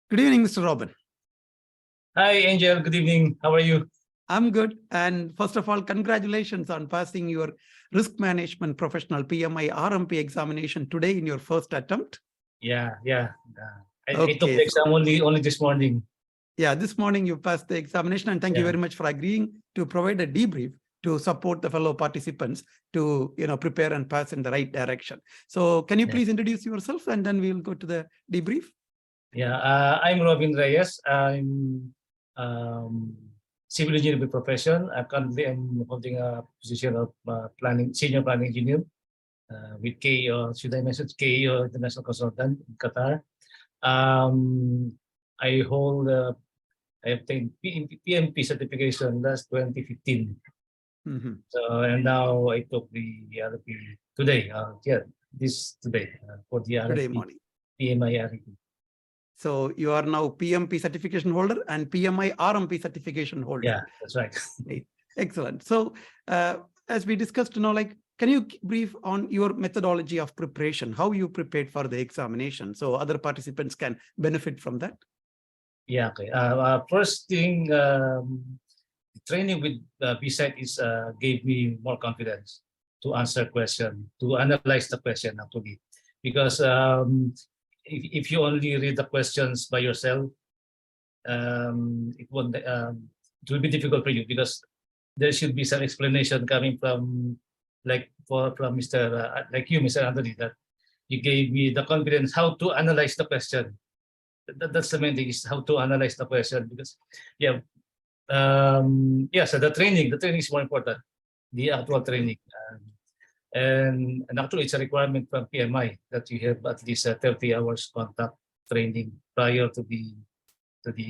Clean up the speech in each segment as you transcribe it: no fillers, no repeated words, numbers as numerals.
Good evening, Mr. Robin. Hi, Angel. Good evening. How are you? I'm good. And first of all, congratulations on passing your risk management professional PMI-RMP examination today in your first attempt. Yeah. I took Okay. the exam only this morning. Yeah, this morning you passed the examination, and thank you very much for agreeing to provide a debrief to support the fellow participants to prepare and pass in the right direction. So can you please introduce yourself, and then we'll go to the debrief? Yeah, I'm Robin Reyes. I'm civil engineer by profession. Currently, I'm holding a position of senior planning engineer with KEO. Should I mention KEO International Consultants in Qatar? I obtained PMP certification last 2015. So, and now I took the RMP today. Today for the RMP. Today morning. PMI-RMP. So you are now PMP certification holder and PMI-RMP certification holder. Yeah, that's right. Excellent. So as we discussed, can you brief on your methodology of preparation, how you prepared for the examination so other participants can benefit from that? Yeah, okay. First thing, training with Bsight gave me more confidence to answer question, to analyze the question actually. Because if you only read the questions by yourself, it will be difficult for you because there should be some explanation coming from Mr. Like you, Mr. Anthony, that you gave me the confidence how to analyze the question. That's the main thing, is how to analyze the question, because so the training is more important, the actual training. And actually it's a requirement from PMI that you have at least 30 hours contact training prior to the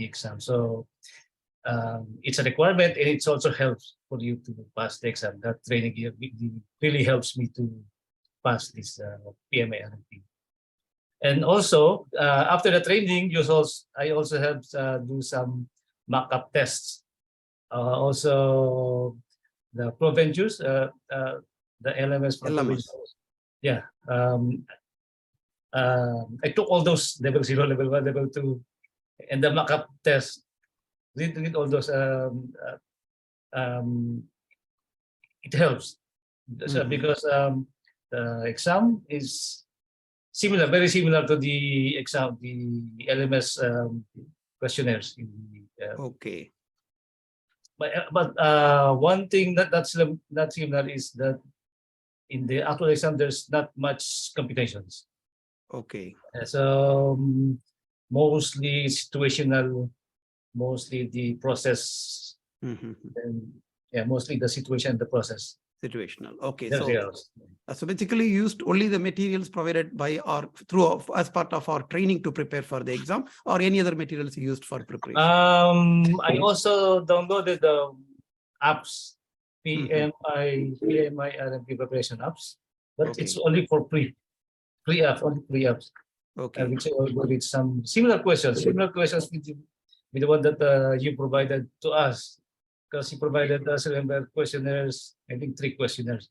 exam. So it's a requirement, and it also helps for you to pass the exam. That training really helps me to pass this PMI-RMP. And also after the training, I also have do some mock-up tests. Also the Proventus, the LMS. Yeah. I took all those level 0, level 1, level 2, and the mock-up test. Read all those. It helps because the exam is very similar to the exam, the LMS questionnaires. Okay. But one thing that's not similar is that in the actual exam there's not much computations. Okay. So mostly situational, mostly the process, and mostly the situation, the process. Situational. Okay. So basically you used only the materials provided by as part of our training to prepare for the exam, or any other materials used for preparation? I also downloaded the apps, PMI-RMP preparation apps, but it's only for free apps, only free apps. Okay. Which with some similar questions with the one that you provided to us. Because he provided us questionnaires, I think 3 questionnaires.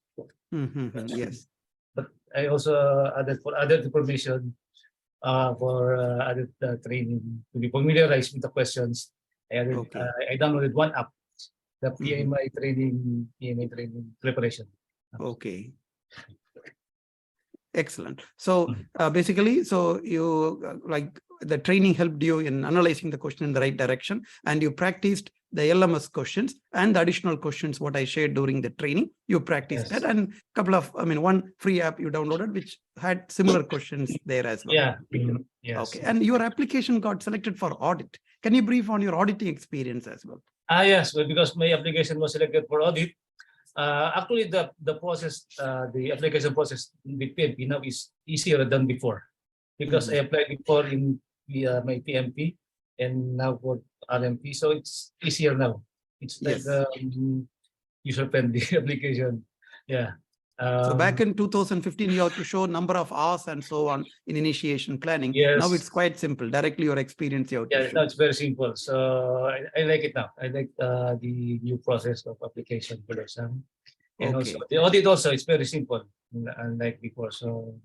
Yes. But I also added for other information for added training to be familiarized with the questions. I downloaded one app, the PMI training preparation. Okay. Excellent. So basically, you the training helped you in analyzing the question in the right direction, and you practiced the LMS questions and the additional questions what I shared during the training. You practiced that, and one free app you downloaded which had similar questions there as well. Yeah. Yes. Okay. And your application got selected for audit. Can you brief on your auditing experience as well? Yes, because my application was selected for audit. Actually, the process, the application process with PMP now is easier than before, because I applied before in my PMP and now for RMP, so it's easier now. It's like user-friendly application. Yeah. So back in 2015, you have to show number of hours and so on in initiation planning. Yes. Now it's quite simple. Directly your experience you have to show. Now it's very simple. So I like it now. I like the new process of application for the exam. And also the audit also, it's very simple, unlike before. So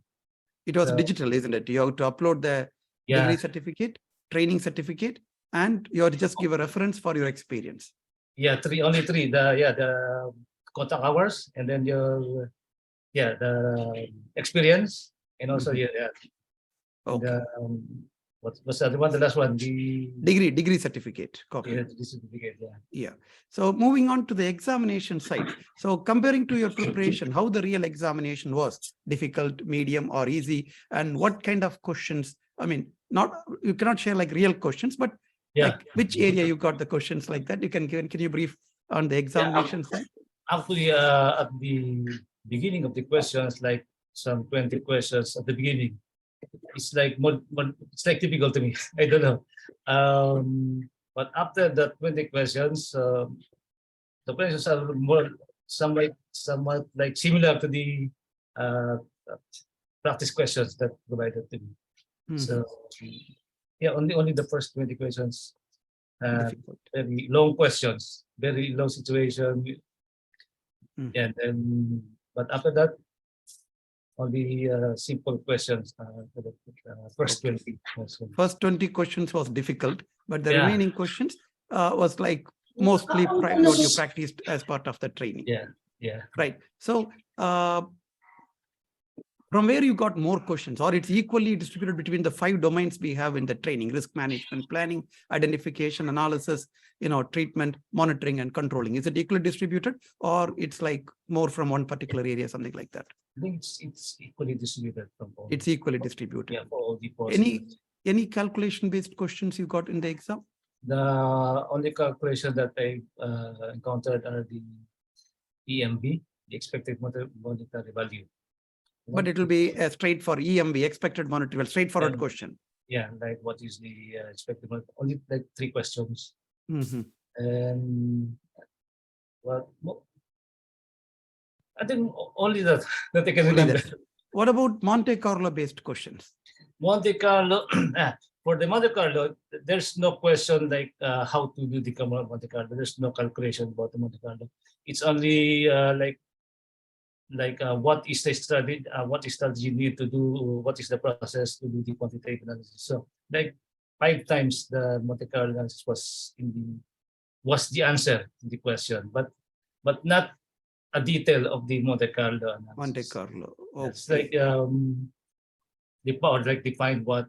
it was digital, isn't it? You have to upload the degree certificate. training certificate, and you just give a reference for your experience. Yeah, only three. The contact hours, and then your the experience, and also Mhm. Okay. the what's the other one? The last one, the Degree certificate copy. the certificate. Yeah. Yeah. So moving on to the examination side. So comparing to your preparation, how the real examination was, difficult, medium, or easy, and what kind of questions? I mean, not you cannot share like real questions, but Yeah. like which area you got the questions like that. You can give. Can you brief on the examination side? Actually, at the beginning of the questions, like some 20 questions at the beginning, it's like it's like typical to me. I don't know. But after the 20 questions, the questions are more somewhat like similar to the uh, practice questions that provided to me. So yeah, only the first 20 questions, Difficult. very long questions, very low situation, and then but after that, only simple questions for the first Okay. 20 questions. First 20 questions was difficult, but the Yeah. remaining questions was like mostly what you practiced as part of the training. Yeah. Right. So from where you got more questions, or it's equally distributed between the 5 domains we have in the training: risk management, planning, identification, analysis, treatment, monitoring, and controlling. Is it equally distributed, or it's like more from one particular area, something like that? I think it's equally distributed from all. It's equally distributed. Yeah, for all the courses. Any calculation-based questions you got in the exam? The only calculation that I encountered are the EMV, the expected monetary value. But it will be straight for EMV, expected monetary value, straightforward question. Yeah, like what is the expected monetary? Only like 3 questions. And I think only that I can remember. What about Monte Carlo based questions? Monte Carlo, for the Monte Carlo, there's no question like how to do the Monte Carlo. There's no calculation about the Monte Carlo. It's only what is the strategy, what is strategy you need to do, what is the process to do the quantitative analysis. So like 5 times the Monte Carlo analysis was the answer to the question, but not a detail of the Monte Carlo analysis. Monte Carlo. Okay. It's like the power like define what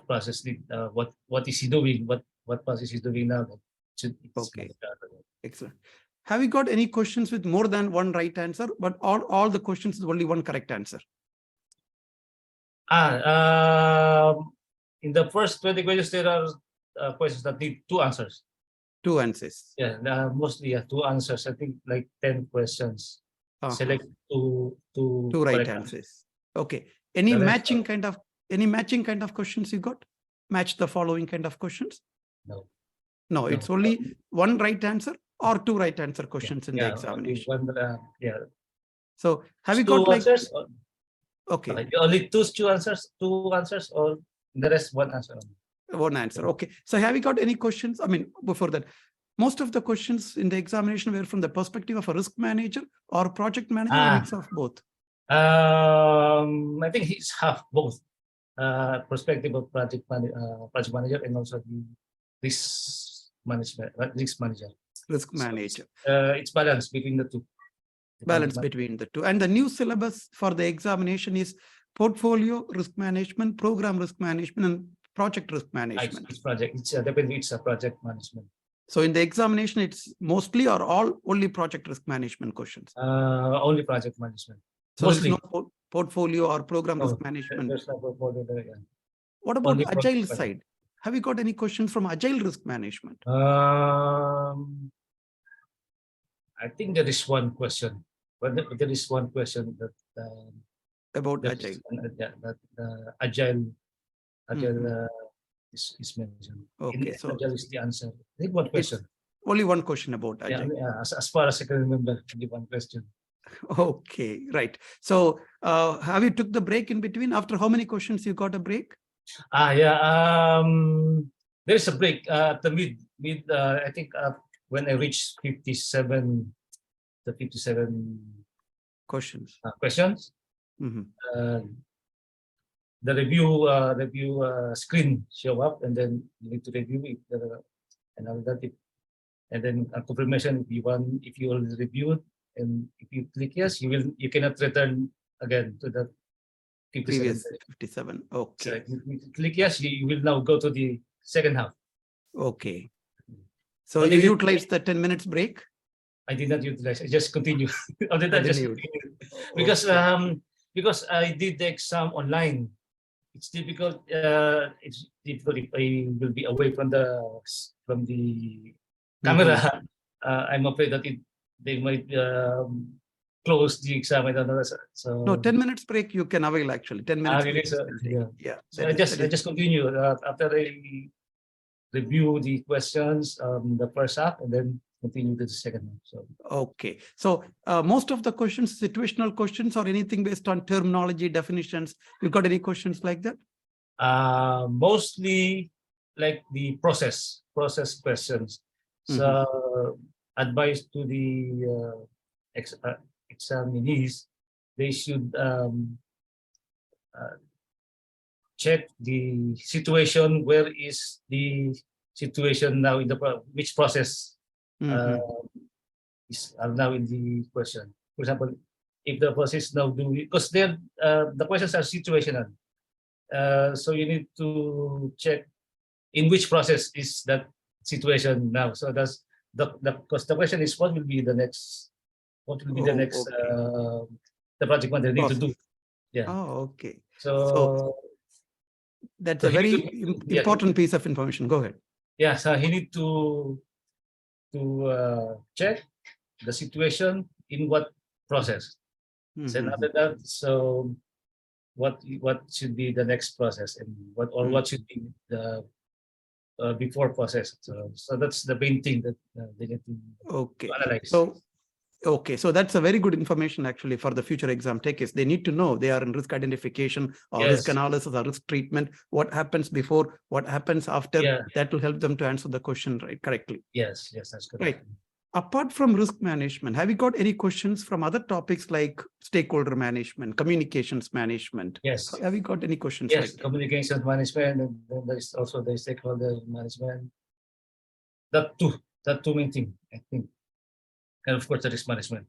process what is he doing, what process he's doing now. Okay. Excellent. Have you got any questions with more than one right answer, but all the questions is only one correct answer? In the first 20 questions, there are questions that need 2 answers. 2 answers. Yeah, mostly 2 answers. I think like 10 questions. Select two right answers. Okay. Any matching kind of questions you got? Match the following kind of questions? No, it's only one right answer or 2 right answer questions in the examination. So have you got like answers? Okay. Only two answers, or the rest one answer? One answer. Okay. So have you got any questions? I mean, before that, most of the questions in the examination were from the perspective of a risk manager or project manager, or mix of both? I think it's half both. Perspective of project manager and also the risk manager. Risk manager. It's balanced between the two. Balance between the two. And the new syllabus for the examination is portfolio risk management, program risk management, and project risk management. It's project. It's definitely it's a project management. So in the examination, it's mostly or all only project risk management questions? Only project management. So there's no portfolio or program risk management. There's no portfolio there. Yeah. What about agile side? Have you got any questions from agile risk management? I think there is one question. But there is one question that about agile. Agile is mentioned. Okay, so agile is the answer. I think one question. Only one question about agile. Yeah, as far as I can remember, only one question. Okay, right. So have you took the break in between? After how many questions you got a break? There's a break at the mid. I think when I reached 57 questions. Questions. the review screen show up, and then you need to review it, and all that. And then a confirmation if you already reviewed, and if you click yes, you cannot return again to the 57 Previous days. 57. So Okay. if you click yes, you will now go to the second half. Okay. So But you if you- utilized the 10 minutes break? I did not utilize. I just continue. Other than just Continued. continue. Because I did the exam online. It's difficult. It's difficult if I will be away from the camera. I'm afraid that they might close the exam. I don't know. So No, 10 minutes break you can avail actually. 10 minutes. really? break So, will take. yeah. Yeah. So I just continue after I review the questions, the first half, and then continue to the second half. So Okay. So most of the questions, situational questions or anything based on terminology definitions. You got any questions like that? mostly like the process questions. So advice to the examinees, they should check the situation. Where is the situation now in the which process is now in the question? For example, if the process now because then the questions are situational. So you need to check in which process is that situation now. So that's because the question is what will be the next the project one they need to do. Yeah. Oh, okay. So That's so a he very need to- important piece of information. Go ahead. yeah, so he need to check the situation in what process. Then after that, so what should be the next process, and what should be the before process. So that's the main thing that they need to Okay. analyze. So that's a very good information actually for the future exam takers. They need to know they are in risk identification or Yes. risk analysis or risk treatment. What happens before, what happens after. Yeah. That will help them to answer the question correctly. Yes, that's correct. Right. Apart from risk management, have you got any questions from other topics like stakeholder management, communications management? Yes. Have you got any questions? Yes, like communications management, and then there's also the stakeholder management. That two main thing, I think. And of course, the risk management.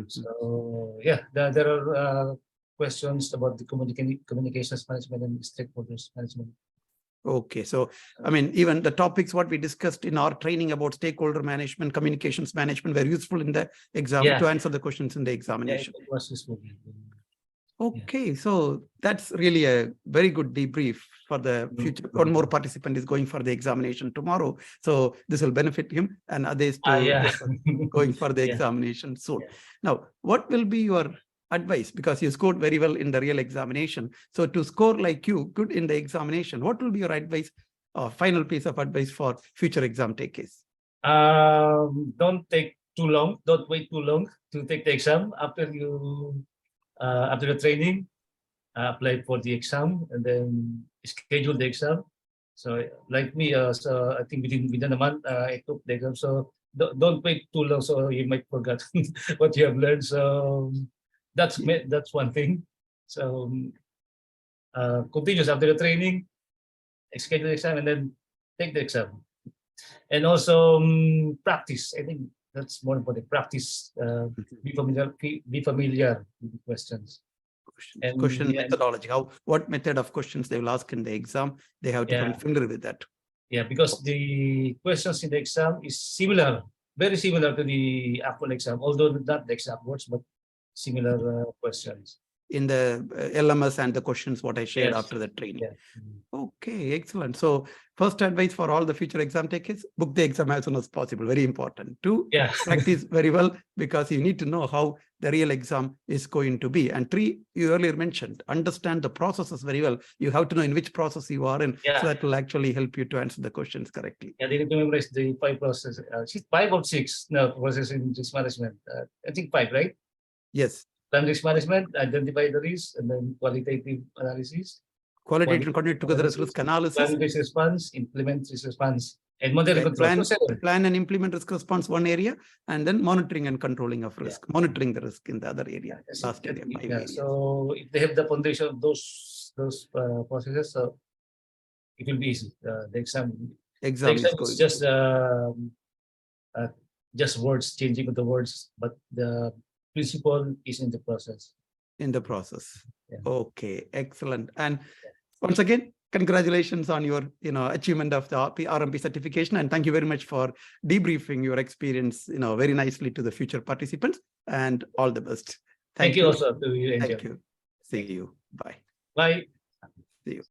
So yeah, there are questions about the communications management and stakeholders management. Okay, so I mean, even the topics what we discussed in our training about stakeholder management, communications management were useful in the exam to answer the questions in the examination. Yeah, it was useful. Okay, so that's really a very good debrief for the future. One more participant is going for the examination tomorrow, so this will benefit him and others to going for the examination soon. Now, what will be your advice, because you scored very well in the real examination? So to score like you good in the examination, what will be your advice or final piece of advice for future exam takers? Don't take too long. Don't wait too long to take the exam. After the training, apply for the exam and then schedule the exam. So like me, so I think within a month, I took the exam. So don't wait too long, so you might forget what you have learned. So that's one thing. So continuous after the training, schedule the exam and then take the exam. And also practice. I think that's more important. Practice. Be familiar with the questions. And question methodology. What method of questions they will ask in the exam? They have to become familiar with that. Yeah, because the questions in the exam is similar, very similar to the actual exam, although not the exact words, but similar questions. In the LMS and the questions what I shared after the training. Okay, excellent. So first advice for all the future exam takers, book the exam as soon as possible. Very important. 2, practice very well, because you need to know how the real exam is going to be. And 3, you earlier mentioned, understand the processes very well. You have to know in which process you are in, so that will actually help you to answer the questions correctly. Yeah, they need to memorize the 5 processes. 5 or 6 processes in risk management. I think 5, right? Yes. Plan risk management, identify the risk, and then qualitative analysis. Qualitative and quantitative together as risk analysis. Plan risk response, implement risk response. And model Okay, control. plan, So, seven. plan and implement risk response one area, and then monitoring and controlling of risk, monitoring the risk in the other area. Yes, Last area, 5 yeah, areas. so if they have the foundation of those processes, so it will be easy. The exam Exam is is going just words, changing of the words, but the principle is in the process. in the process. Yeah. Okay, excellent. And once again, congratulations on your achievement of the RMP certification, and thank you very much for debriefing your experience very nicely to the future participants, and all the best. Thank you also to you, Angel. Thank you. See you. Bye. Bye. See you.